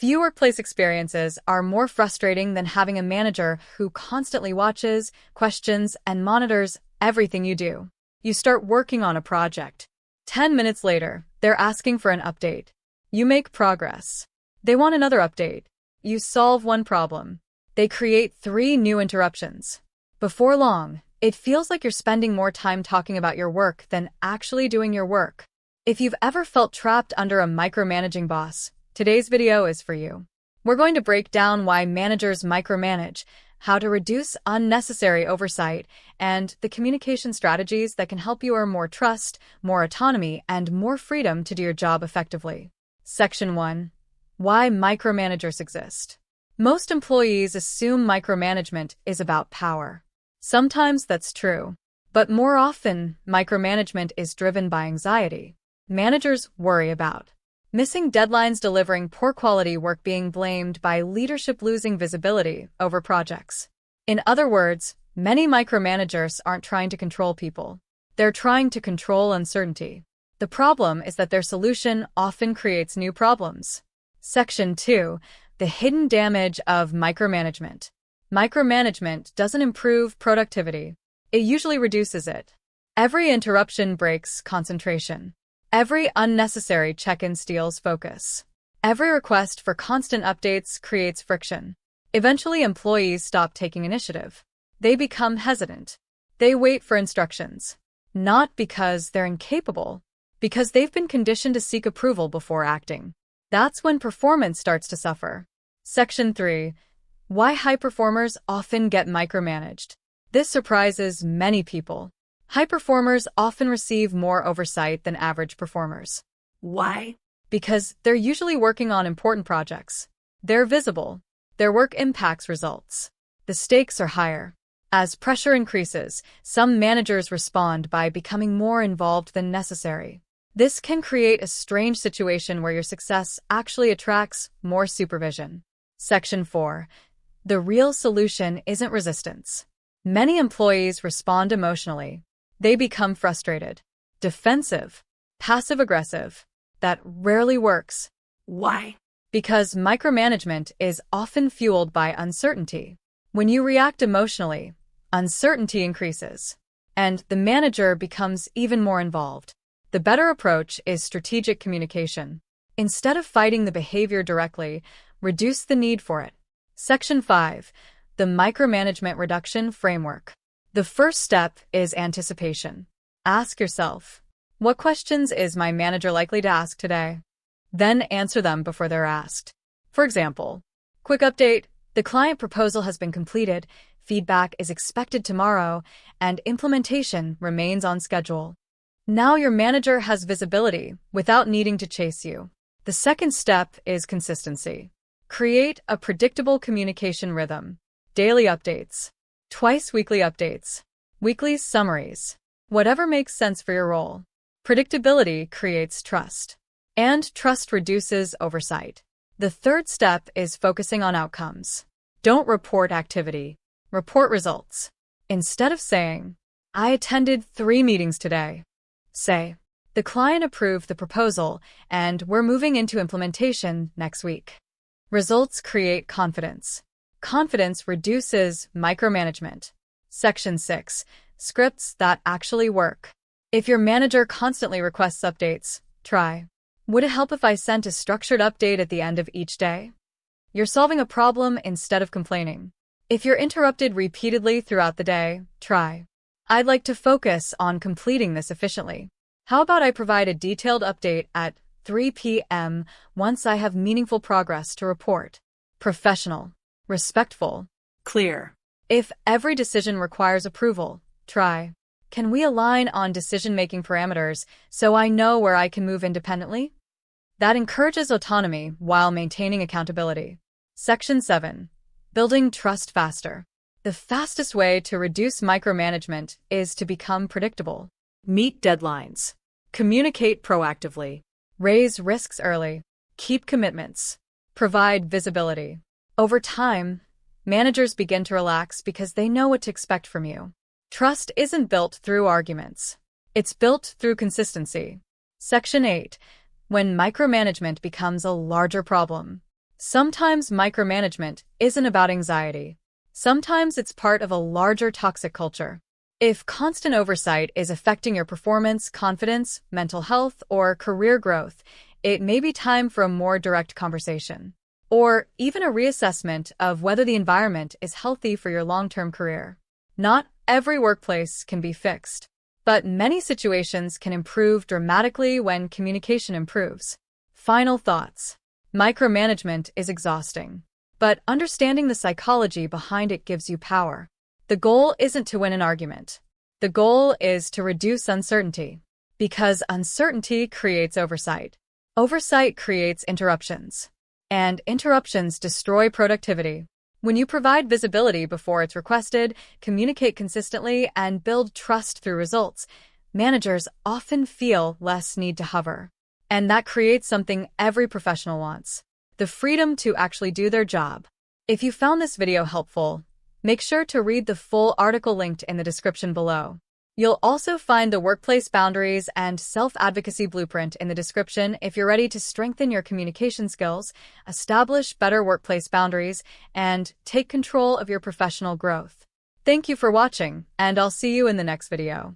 Few workplace experiences are more frustrating than having a manager who constantly watches, questions, and monitors everything you do. You start working on a project. 10 minutes later, they're asking for an update. You make progress. They want another update. You solve one problem. They create 3 new interruptions. Before long, it feels like you're spending more time talking about your work than actually doing your work. If you've ever felt trapped under a micromanaging boss, today's video is for you. We're going to break down why managers micromanage, how to reduce unnecessary oversight, and the communication strategies that can help you earn more trust, more autonomy, and more freedom to do your job effectively. Section 1. Why micromanagers exist. Most employees assume micromanagement is about power. Sometimes that's true, but more often, micromanagement is driven by anxiety. Managers worry about missing deadlines, delivering poor quality work, being blamed by leadership, losing visibility over projects. In other words, many micromanagers aren't trying to control people. They're trying to control uncertainty. The problem is that their solution often creates new problems. Section 2. The hidden damage of micromanagement. Micromanagement doesn't improve productivity. It usually reduces it. Every interruption breaks concentration. Every unnecessary check-in steals focus. Every request for constant updates creates friction. Eventually, employees stop taking initiative. They become hesitant. They wait for instructions. Not because they're incapable, because they've been conditioned to seek approval before acting. That's when performance starts to suffer. Section 3. Why high performers often get micromanaged. This surprises many people. High performers often receive more oversight than average performers. Why? Because they're usually working on important projects. They're visible. Their work impacts results. The stakes are higher. As pressure increases, some managers respond by becoming more involved than necessary. This can create a strange situation where your success actually attracts more supervision. Section 4. The real solution isn't resistance. Many employees respond emotionally. They become frustrated, defensive, passive-aggressive. That rarely works. Why? Because micromanagement is often fueled by uncertainty. When you react emotionally, uncertainty increases, and the manager becomes even more involved. The better approach is strategic communication. Instead of fighting the behavior directly, reduce the need for it. Section 5. The Micromanagement Reduction Framework. The first step is anticipation. Ask yourself, what questions is my manager likely to ask today? Then answer them before they're asked. For example, quick update, the client proposal has been completed, feedback is expected tomorrow, and implementation remains on schedule. Now your manager has visibility without needing to chase you. The second step is consistency. Create a predictable communication rhythm. Daily updates. Twice weekly updates. Weekly summaries. Whatever makes sense for your role. Predictability creates trust. And trust reduces oversight. The third step is focusing on outcomes. Don't report activity. Report results. Instead of saying, I attended 3 meetings today, say, the client approved the proposal and we're moving into implementation next week. Results create confidence. Confidence reduces micromanagement. Section 6. Scripts that actually work. If your manager constantly requests updates, try. Would it help if I sent a structured update at the end of each day? You're solving a problem instead of complaining. If you're interrupted repeatedly throughout the day, try. I'd like to focus on completing this efficiently. How about I provide a detailed update at 3 p.m. once I have meaningful progress to report? Professional. Respectful. Clear. If every decision requires approval, try. Can we align on decision-making parameters so I know where I can move independently? That encourages autonomy while maintaining accountability. Section 7. Building trust faster. The fastest way to reduce micromanagement is to become predictable. Meet deadlines. Communicate proactively. Raise risks early. Keep commitments. Provide visibility. Over time, managers begin to relax because they know what to expect from you. Trust isn't built through arguments. It's built through consistency. Section 8. When micromanagement becomes a larger problem. Sometimes micromanagement isn't about anxiety. Sometimes it's part of a larger toxic culture. If constant oversight is affecting your performance, confidence, mental health, or career growth, it may be time for a more direct conversation, or even a reassessment of whether the environment is healthy for your long-term career. Not every workplace can be fixed, but many situations can improve dramatically when communication improves. Final thoughts. Micromanagement is exhausting, but understanding the psychology behind it gives you power. The goal isn't to win an argument. The goal is to reduce uncertainty, because uncertainty creates oversight. Oversight creates interruptions, and interruptions destroy productivity. When you provide visibility before it's requested, communicate consistently, and build trust through results, managers often feel less need to hover. And that creates something every professional wants: the freedom to actually do their job. If you found this video helpful, make sure to read the full article linked in the description below. You'll also find the workplace boundaries and self-advocacy blueprint in the description if you're ready to strengthen your communication skills, establish better workplace boundaries, and take control of your professional growth. Thank you for watching, and I'll see you in the next video.